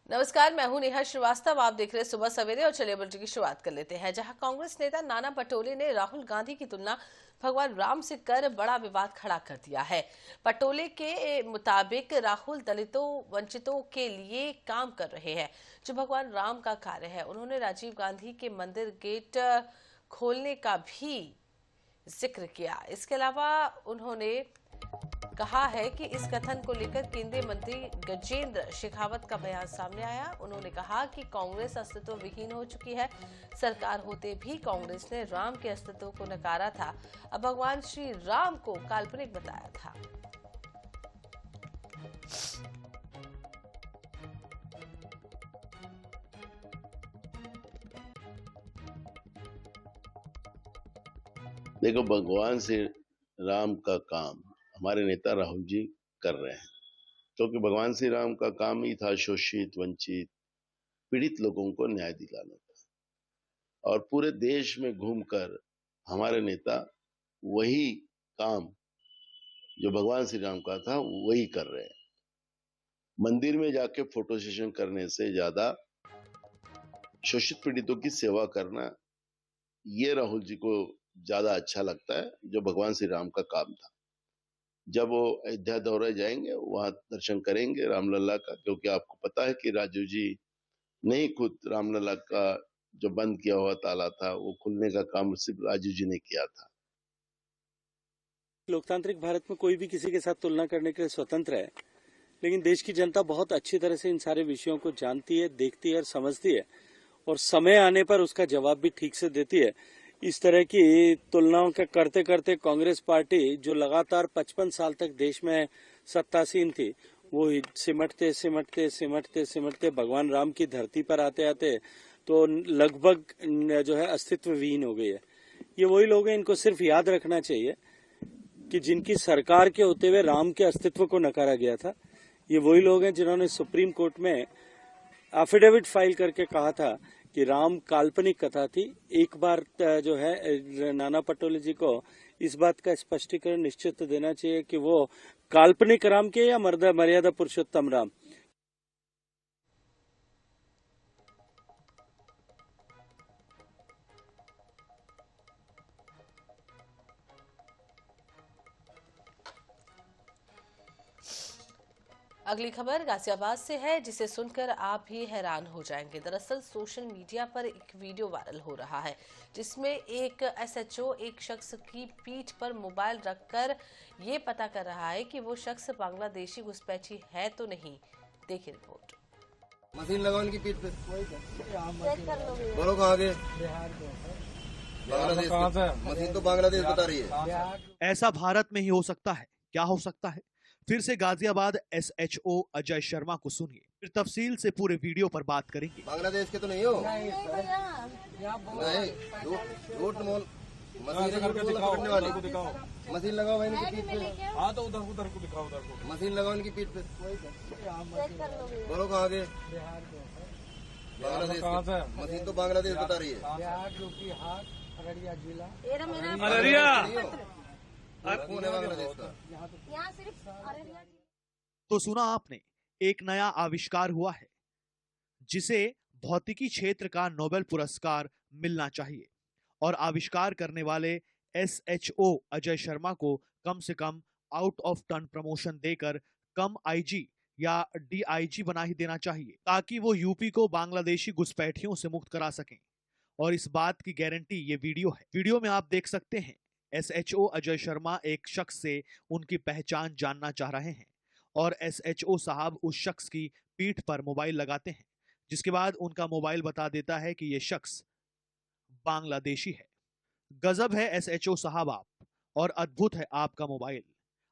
नमस्कार, मैं हूं नेहा श्रीवास्तव। आप देख रहे हैं सुबह सवेरे और चलिए बुलेटिन की शुरुआत कर लेते हैं। जहां कांग्रेस नेता नाना पटोले ने राहुल गांधी की तुलना भगवान राम से कर बड़ा विवाद खड़ा कर दिया है। पटोले के मुताबिक राहुल दलितों वंचितों के लिए काम कर रहे हैं, जो भगवान राम का कार्य है। उन्होंने राजीव गांधी के मंदिर गेट खोलने का भी जिक्र किया। इसके अलावा उन्होंने कहा है कि इस कथन को लेकर केंद्रीय मंत्री गजेंद्र शेखावत का बयान सामने आया। उन्होंने कहा कि कांग्रेस अस्तित्व विहीन हो चुकी है। सरकार होते भी कांग्रेस ने राम के अस्तित्व को नकारा था, अब भगवान श्री राम को काल्पनिक बताया था। देखो, भगवान श्री राम का काम हमारे नेता राहुल जी कर रहे हैं, क्योंकि भगवान श्री राम का काम ही था शोषित, वंचित, पीड़ित लोगों को न्याय दिलाने का। और पूरे देश में घूमकर हमारे नेता वही काम जो भगवान श्री राम का था वही कर रहे हैं। मंदिर में जाके फोटो सेशन करने से ज्यादा शोषित पीड़ितों की सेवा करना, ये राहुल जी को ज्यादा अच्छा लगता है, जो भगवान श्री राम का काम था। जब वो अयोध्या दौरे जाएंगे, वहां दर्शन करेंगे रामलला का, क्योंकि आपको पता है कि राजू जी ने ही खुद रामलला का जो बंद किया हुआ ताला था वो खुलने का काम सिर्फ राजू जी ने किया था। लोकतांत्रिक भारत में कोई भी किसी के साथ तुलना करने के लिए स्वतंत्र है, लेकिन देश की जनता बहुत अच्छी तरह से इन सारे विषयों को जानती है, देखती है और समझती है, और समय आने पर उसका जवाब भी ठीक से देती है। इस तरह की तुलनाओं के करते करते कांग्रेस पार्टी, जो लगातार 55 साल तक देश में सत्तासीन थी, वो सिमटते सिमटते सिमटते सिमटते भगवान राम की धरती पर आते आते तो लगभग जो है अस्तित्व विहीन हो गई है। ये वही लोग हैं, इनको सिर्फ याद रखना चाहिए कि जिनकी सरकार के होते हुए राम के अस्तित्व को नकारा गया था। ये वही लोग हैं जिन्होंने सुप्रीम कोर्ट में एफिडेविट फाइल करके कहा था कि राम काल्पनिक कथा थी। एक बार जो है नाना पटोले जी को इस बात का स्पष्टीकरण निश्चित देना चाहिए कि वो काल्पनिक राम के या मर्यादा पुरुषोत्तम राम। अगली खबर गाजियाबाद से है, जिसे सुनकर आप भी हैरान हो जाएंगे। दरअसल सोशल मीडिया पर एक वीडियो वायरल हो रहा है, जिसमें एक एसएचओ एक शख्स की पीठ पर मोबाइल रखकर ये पता कर रहा है कि वो शख्स बांग्लादेशी घुसपैठी है तो नहीं। देखिए रिपोर्ट। मशीन लगाओ इनकी पीठ पे। बोलो कहाँ के? बांग्लादेश के। मशीन तो बांग्लादेश बता रही है। ऐसा भारत में ही हो सकता है? क्या हो सकता है? फिर से गाजियाबाद एसएचओ अजय शर्मा को सुनिए, फिर तफसील से पूरे वीडियो पर बात करेंगे। बांग्लादेश के तो नहीं हो? नहीं, झूठ मोल। मशीन पकड़ने वाली मशीन लगाओ भाई इनकी पीठ पे। हाँ तो उधर उधर को दिखाओ, उधर को मशीन लगाओ इनकी पीठ पे। बोलो कहाँ के? बांग्लादेश के। मशीन तो बांग्लादेश बता रही है। बिहार, यूपी, हाथ, अररिया जिला। कौन है बांग्लादेश का? यहाँ सिर्फ अररिया। तो सुना आपने, एक नया आविष्कार हुआ है जिसे भौतिकी क्षेत्र का नोबेल पुरस्कार मिलना चाहिए, और आविष्कार करने वाले एसएचओ अजय शर्मा को कम से come out of turn promotion देकर कम आईजी या डीआईजी बना ही देना चाहिए, ताकि वो यूपी को बांग्लादेशी घुसपैठियों से मुक्त करा सकें। और इस बात की गारंटी ये वीडियो है। वीडियो में आप देख सकते हैं, एसएचओ अजय शर्मा एक शख्स से उनकी पहचान जानना चाह रहे हैं, और एसएचओ साहब उस शख्स की पीठ पर मोबाइल लगाते हैं, जिसके बाद उनका मोबाइल बता देता है कि यह शख्स बांग्लादेशी है। गजब है एसएचओ साहब आप, और अद्भुत है आपका मोबाइल।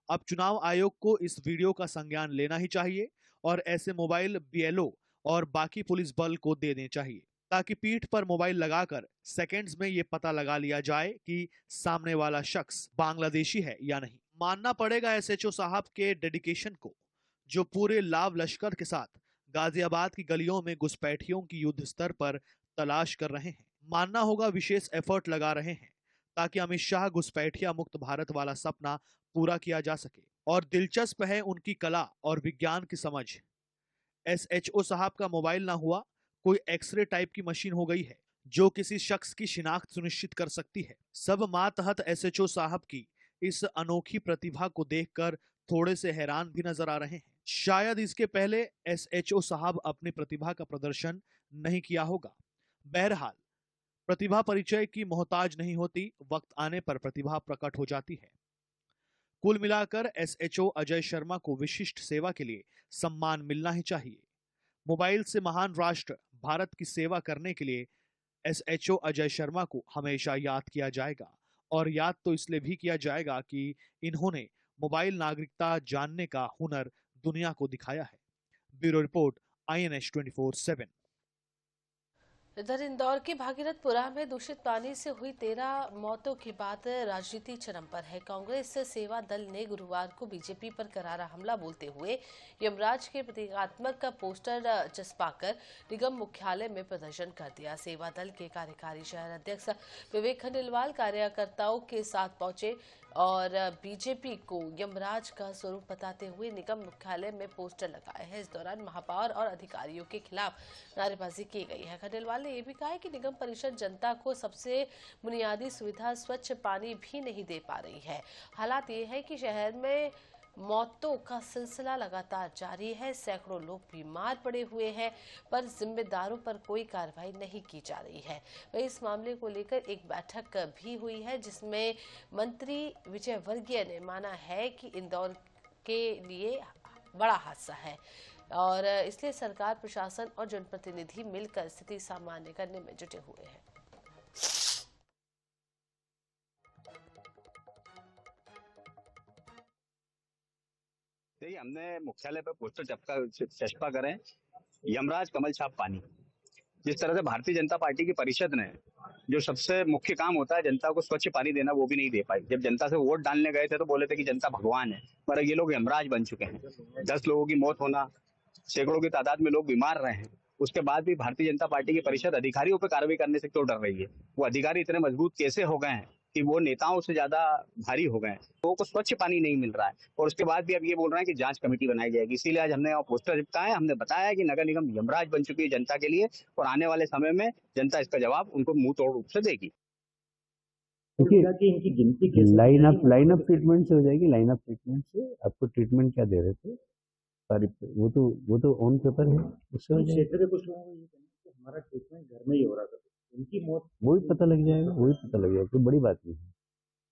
अब चुनाव आयोग को इस वीडियो का संज्ञान लेना ही चाहिए और ऐसे मोबाइल बीएलओ और बाकी पुलिस बल को दे देने चाहिए, ताकि पीठ पर मोबाइल लगाकर सेकंड्स में यह पता लगा लिया जाए कि सामने वाला शख्स बांग्लादेशी है या नहीं। मानना पड़ेगा एसएचओ साहब के डेडिकेशन को, जो पूरे लाव लश्कर के साथ गाजियाबाद की गलियों में घुसपैठियों की युद्ध स्तर पर तलाश कर रहे हैं। मानना होगा विशेष एफर्ट लगा रहे हैं, ताकि अमित शाह घुसपैठिया मुक्त भारत वाला सपना पूरा किया जा सके। और दिलचस्प है उनकी कला और विज्ञान की समझ। SHO साहब का मोबाइल ना हुआ, कोई एक्सरे टाइप की मशीन हो गई है जो किसी शख्स की शिनाख्त सुनिश्चित कर सकती है। सब मातहत SHO साहब की इस अनोखी प्रतिभा को देखकर थोड़े से हैरान भी नजर आ रहे हैं। शायद इसके पहले SHO साहब अपनी प्रतिभा का प्रदर्शन नहीं किया होगा। बहरहाल प्रतिभा परिचय की मोहताज नहीं होती, वक्त आने पर प्रतिभा प्रकट हो जाती है। कुल मिलाकर SHO अजय शर्मा को विशिष्ट सेवा के लिए सम्मान मिलना ही चाहिए। मोबाइल से महान राष्ट्र भारत की सेवा करने के लिए SHO अजय शर्मा को हमेशा याद किया जाएगा, और याद तो इसलिए भी किया जाएगा कि इन्होंने मोबाइल नागरिकता जानने का हुनर दुनिया को दिखाया है। Bureau report, INS 24/7। इधर इंदौर के भागीरथपुरा में दूषित पानी से हुई 13 मौतों के बाद राजनीति चरम पर है। कांग्रेस सेवा दल ने गुरुवार को बीजेपी पर करारा हमला बोलते हुए यमराज के प्रतीकात्मक पोस्टर चस्पाकर निगम मुख्यालय में प्रदर्शन कर दिया। सेवा दल के कार्यकारी शहर अध्यक्ष विवेक खंडेलवाल कार्यकर्ताओं के साथ पहुंचे और बीजेपी को यमराज का स्वरूप बताते हुए निगम मुख्यालय में पोस्टर लगाए हैं। इस दौरान महापौर और अधिकारियों के खिलाफ नारेबाजी की गई है। खंडेलवाल ने यह भी कहा है कि निगम परिषद जनता को सबसे बुनियादी सुविधा स्वच्छ पानी भी नहीं दे पा रही है। हालात ये है कि शहर में मौतों का सिलसिला लगातार जारी है। सैकड़ों लोग बीमार पड़े हुए हैं, पर जिम्मेदारों पर कोई कार्रवाई नहीं की जा रही है। वहीं इस मामले को लेकर एक बैठक भी हुई है, जिसमें मंत्री विजय वर्गीय ने माना है कि इंदौर के लिए बड़ा हादसा है और इसलिए सरकार, प्रशासन और जनप्रतिनिधि मिलकर स्थिति सामान्य करने में जुटे हुए हैं। देखिए, हमने मुख्यालय पर पोस्टर चस्पा करें, यमराज कमल छाप पानी। जिस तरह से भारतीय जनता पार्टी की परिषद ने जो सबसे मुख्य काम होता है जनता को स्वच्छ पानी देना, वो भी नहीं दे पाई। जब जनता से वोट डालने गए थे तो बोले थे कि जनता भगवान है, पर ये लोग यमराज बन चुके हैं। 10 लोगों की मौत होना, सैकड़ों की तादाद में लोग बीमार रहे हैं, उसके बाद भी भारतीय जनता पार्टी की परिषद अधिकारियों पर कार्रवाई करने से क्यों डर रही है? वो अधिकारी इतने मजबूत कैसे हो गए हैं कि वो नेताओं से ज्यादा भारी हो गए हैं? लोगों को स्वच्छ पानी नहीं मिल रहा है और उसके बाद भी अब ये बोल रहे हैं कि जांच कमेटी बनाई जाएगी। इसीलिए आज हमने पोस्टर चिपकाया। हमने बताया कि नगर निगम यमराज बन चुकी है जनता के लिए और आने वाले समय में जनता इसका जवाब उनको मुंह तोड़ रूप से देगी। इनकी गिनती लाइन अप ट्रीटमेंट से हो जाएगी। लाइन अप ट्रीटमेंट से आपको ट्रीटमेंट क्या दे रहे थे, वो तो ऑन पेपर है, उससे हो जाएगा। क्षेत्र के कुछ लोगों को ये कहना है कि हमारा ट्रीटमेंट घर में ही हो रहा था, उनकी मौत वही पता लग जाएगा, कोई बड़ी बात नहीं है।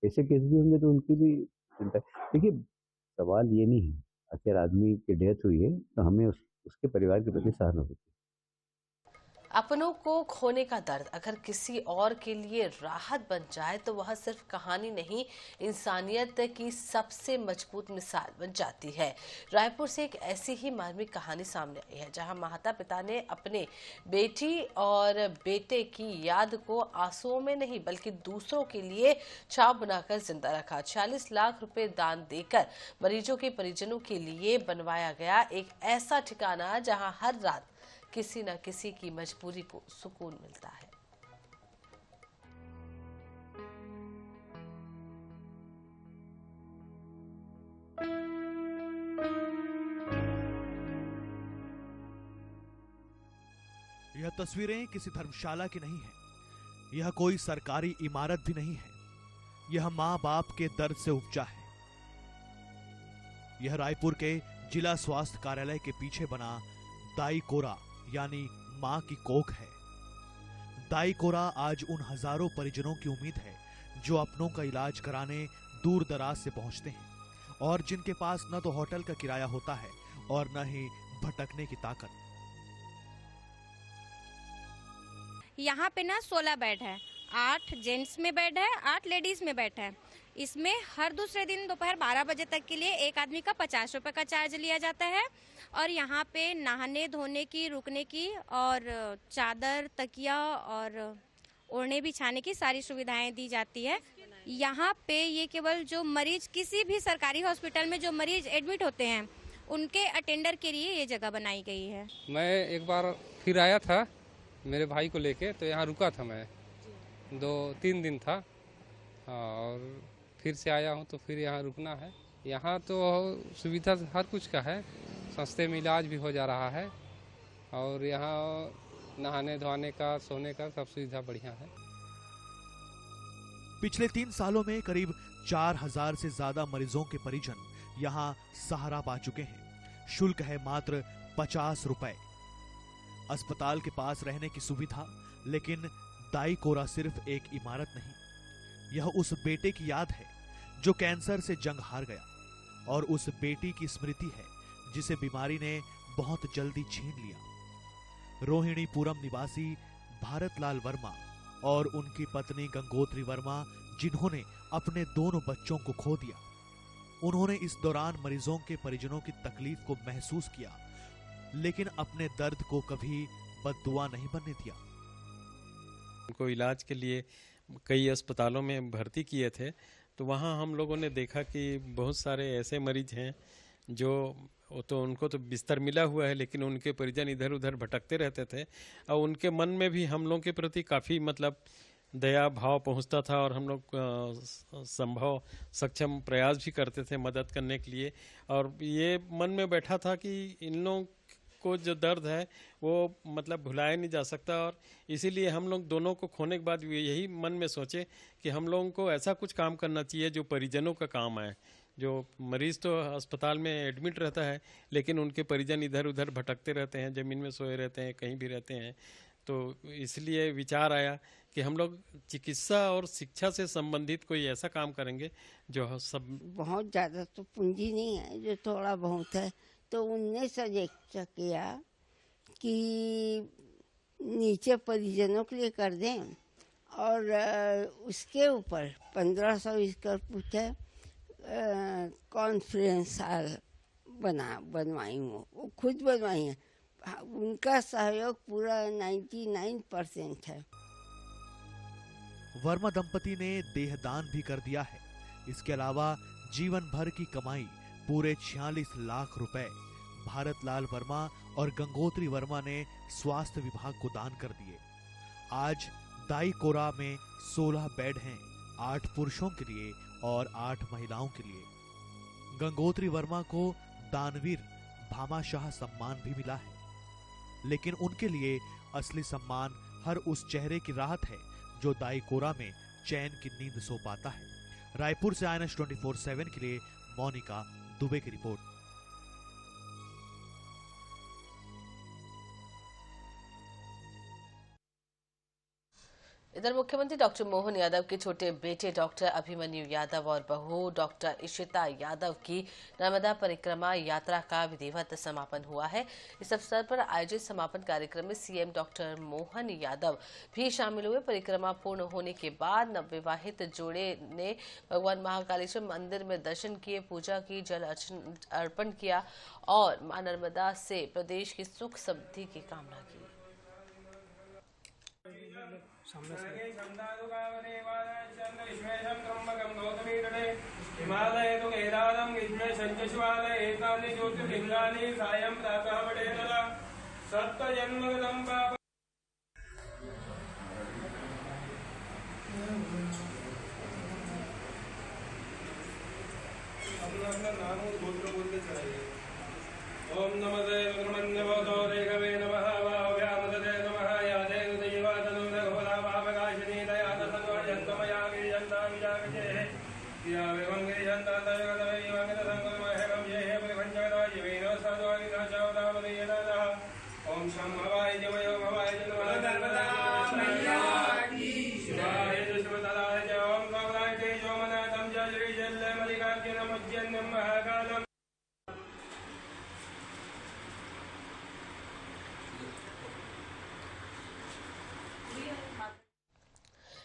ऐसे केस भी होंगे तो उनकी भी चिंता। देखिए, सवाल ये नहीं है, अगर आदमी की डेथ हुई है तो हमें उसके परिवार के प्रति सहानुभूति। अपनों को खोने का दर्द अगर किसी और के लिए राहत बन जाए तो वह सिर्फ कहानी नहीं, इंसानियत की सबसे मजबूत मिसाल बन जाती है। रायपुर से एक ऐसी ही मार्मिक कहानी सामने आई है, जहां माता पिता ने अपने बेटी और बेटे की याद को आंसुओं में नहीं बल्कि दूसरों के लिए छाप बनाकर जिंदा रखा। 46 लाख रुपए दान देकर मरीजों के परिजनों के लिए बनवाया गया एक ऐसा ठिकाना जहां हर रात किसी न किसी की मजबूरी को सुकून मिलता है। यह तस्वीरें किसी धर्मशाला की नहीं है, यह कोई सरकारी इमारत भी नहीं है, यह मां बाप के दर्द से उपजा है। यह रायपुर के जिला स्वास्थ्य कार्यालय के पीछे बना दाई कोरा यानी मां की कोख है। दाई कोरा आज उन हजारों परिजनों की उम्मीद है जो अपनों का इलाज कराने दूर दराज से पहुंचते हैं और जिनके पास न तो होटल का किराया होता है और न ही भटकने की ताकत। यहाँ पे ना 16 बेड है, 8 जेंट्स में बेड है, 8 लेडीज में बेड है। इसमें हर दूसरे दिन दोपहर 12 बजे तक के लिए एक आदमी का 50 रुपए का चार्ज लिया जाता है और यहाँ पे नहाने धोने की, रुकने की और चादर, तकिया और ओढ़ने बिछाने की सारी सुविधाएं दी जाती है। यहाँ पे ये केवल जो मरीज किसी भी सरकारी हॉस्पिटल में जो मरीज एडमिट होते हैं उनके अटेंडर के लिए ये जगह बनाई गई है। मैं एक बार फिर आया था मेरे भाई को लेके, तो यहाँ रुका था मैं 2-3 दिन था और फिर से आया हूँ तो फिर यहाँ रुकना है। यहाँ तो सुविधा हर कुछ का है, सस्ते में इलाज भी हो जा रहा है और यहाँ नहाने धोने का सोने का सब सुविधा बढ़िया है। पिछले 3 सालों में करीब 4000 से ज्यादा मरीजों के परिजन यहाँ सहारा पा चुके हैं। शुल्क है मात्र 50 रुपए। अस्पताल के पास रहने की सुविधा, लेकिन दाई कोरा सिर्फ एक इमारत नहीं, यह उस बेटे की याद है जो कैंसर से जंग हार गया, और उस बेटी की स्मृति है जिसे बीमारी ने बहुत जल्दी छीन लिया। रोहिणीपुरम निवासी भारत लाल वर्मा और उनकी पत्नी गंगोत्री वर्मा, जिन्होंने अपने दोनों बच्चों को खो दिया, उन्होंने इस दौरान मरीजों के परिजनों की तकलीफ को महसूस किया, लेकिन अपने दर्द को कभी बद्दुआ नहीं बनने दिया। उनको इलाज के लिए कई अस्पतालों में भर्ती किए थे, तो वहाँ हम लोगों ने देखा कि बहुत सारे ऐसे मरीज हैं जो तो उनको तो बिस्तर मिला हुआ है, लेकिन उनके परिजन इधर उधर भटकते रहते थे और उनके मन में भी हम लोगों के प्रति काफ़ी मतलब दया भाव पहुंचता था और हम लोग संभव सक्षम प्रयास भी करते थे मदद करने के लिए। और ये मन में बैठा था कि इन लोगों को जो दर्द है वो मतलब भुलाया नहीं जा सकता, और इसीलिए हम लोग दोनों को खोने के बाद यही मन में सोचे कि हम लोगों को ऐसा कुछ काम करना चाहिए जो परिजनों का काम आए। जो मरीज तो अस्पताल में एडमिट रहता है, लेकिन उनके परिजन इधर उधर भटकते रहते हैं, ज़मीन में सोए रहते हैं, कहीं भी रहते हैं। तो इसलिए विचार आया कि हम लोग चिकित्सा और शिक्षा से संबंधित कोई ऐसा काम करेंगे जो सब। बहुत ज़्यादा तो पूंजी नहीं है, जो थोड़ा बहुत है, तो उनने सजेस्ट किया कि नीचे परिजनों के लिए कर दें और उसके ऊपर 1500 स्क्वायर फुट है कॉन्फ्रेंस हॉल बनवाई हूँ, वो खुद बनवाई है। उनका सहयोग पूरा 99% है। वर्मा दंपति ने देहदान भी कर दिया है। इसके अलावा जीवन भर की कमाई पूरे 46 लाख रुपए भारत लाल वर्मा और गंगोत्री वर्मा ने स्वास्थ्य विभाग को दान कर दिए। आज दाई कोरा में 16 बेड हैं, 8 पुरुषों के लिए और 8 महिलाओं के लिए। गंगोत्री वर्मा को दानवीर भामाशाह सम्मान भी मिला है, लेकिन उनके लिए असली सम्मान हर उस चेहरे की राहत है जो दाई कोरा में चैन की नींद सो पाता है। रायपुर से INS 24/7 के लिए मोनिका दुबे की रिपोर्ट। इधर मुख्यमंत्री डॉक्टर मोहन यादव के छोटे बेटे डॉक्टर अभिमन्यु यादव और बहू डॉक्टर इशिता यादव की नर्मदा परिक्रमा यात्रा का विधिवत समापन हुआ है। इस अवसर पर आयोजित समापन कार्यक्रम में सीएम डॉक्टर मोहन यादव भी शामिल हुए। परिक्रमा पूर्ण होने के बाद नवविवाहित जोड़े ने भगवान महाकालेश्वर मंदिर में दर्शन किए, पूजा की, जल अर्पण किया और मां नर्मदा से प्रदेश की सुख समृद्धि की कामना की। हिमालय तो केदारम ग्रीष्मे संचशिवालय एकानि ज्योतिर्लिंगानि सायं प्रातः पठेत सप्तजन्मगतं पाप। अपना नाम और गोत्र बोल के चढ़ाइए। ओम नमस्ते रुद्रमन्यवतो देववे नमः वाव्यामदते नमः यादे उदयवादनु रघुवरा भावकाशिनी दयातसंवर्जन्तमया गिरिजन्ता विजागजे या विवंगिरिजन्ता तयगतवे विवंगितसंगमहेगं ये परिभञ्जगराजिवेनो साधुवादिनाचावदावदयेनः। ओम शं भवाय जवयो भवाय नमः नर्मदा मैया की शिवाय शिवतलाय च ओम भवाय तेजो मनातं च श्रीजल्ले मल्लिकार्जुनमुज्जन्यं महाकालम्।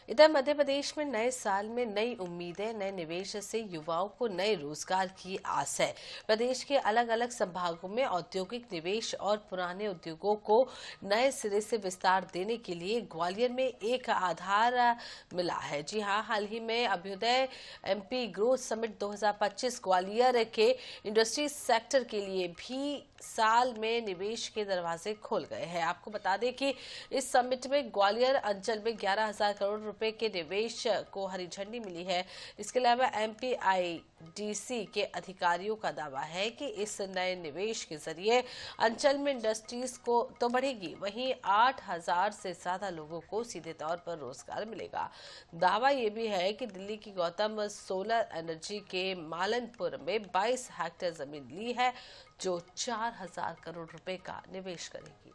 इधर मध्य प्रदेश में नए साल में नई उम्मीदें, नए निवेश से युवाओं को नए रोजगार की आस है। प्रदेश के अलग अलग संभागों में औद्योगिक निवेश और पुराने उद्योगों को नए सिरे से विस्तार देने के लिए ग्वालियर में एक आधार मिला है। जी हां, हाल ही में Abhyuday MP growth summit 2025 Gwalior के इंडस्ट्री सेक्टर के लिए भी साल में निवेश के दरवाजे खोल गए हैं। आपको बता दें कि इस समिट में ग्वालियर अंचल में 11,000 करोड़ रुपए के निवेश को हरी झंडी मिली है। इसके अलावा MPIDC के अधिकारियों का दावा है कि इस नए निवेश के जरिए अंचल में इंडस्ट्रीज को तो बढ़ेगी, वहीं 8000 से ज्यादा लोगों को सीधे तौर पर रोजगार मिलेगा। दावा ये भी है कि दिल्ली की गौतम सोलर एनर्जी के मालनपुर में 22 हेक्टेयर जमीन ली है, जो 4000 करोड़ रुपए का निवेश करेगी।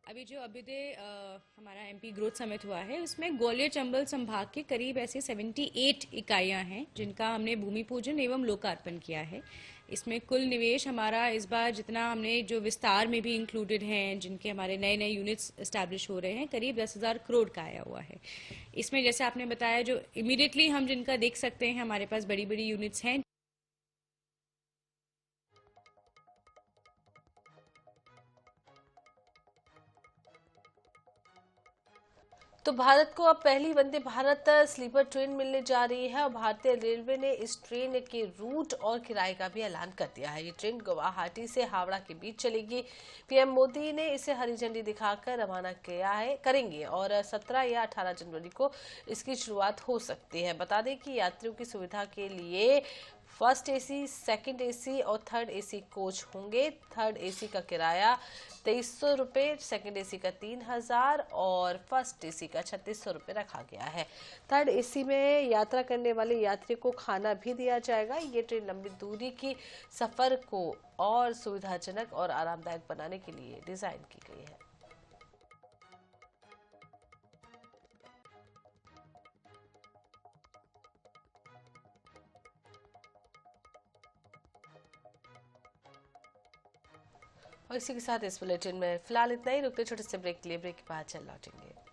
अभी जो अभ्युदय हमारा MP ग्रोथ समिट हुआ है, उसमें ग्वालियर चंबल संभाग के करीब ऐसे 78 इकाइयां हैं जिनका हमने भूमि पूजन एवं लोकार्पण किया है। इसमें कुल निवेश हमारा इस बार जितना हमने जो विस्तार में भी इंक्लूडेड हैं, जिनके हमारे नए नए यूनिट्स एस्टैब्लिश हो रहे हैं, करीब 10,000 करोड़ का आया हुआ है। इसमें जैसे आपने बताया, जो इमीडिएटली हम जिनका देख सकते हैं, हमारे पास बड़ी बड़ी यूनिट्स हैं। तो भारत को अब पहली वंदे भारत स्लीपर ट्रेन मिलने जा रही है और भारतीय रेलवे ने इस ट्रेन के रूट और किराए का भी ऐलान कर दिया है। ये ट्रेन गुवाहाटी से हावड़ा के बीच चलेगी। PM मोदी ने इसे हरी झंडी दिखाकर रवाना करेंगे और 17 या 18 जनवरी को इसकी शुरुआत हो सकती है। बता दें कि यात्रियों की सुविधा के लिए फर्स्ट AC, सेकंड AC और थर्ड AC कोच होंगे। थर्ड AC का किराया 2300 रुपये, सेकंड AC का 3000 और फर्स्ट AC का 3600 रुपये रखा गया है। थर्ड AC में यात्रा करने वाले यात्री को खाना भी दिया जाएगा। ये ट्रेन लंबी दूरी की सफर को और सुविधाजनक और आरामदायक बनाने के लिए डिजाइन की गई है। और इसी के साथ इस बुलेटिन में फिलहाल इतना ही। रुकते छोटे से ब्रेक के लिए, ब्रेक के बाद चल लौटेंगे।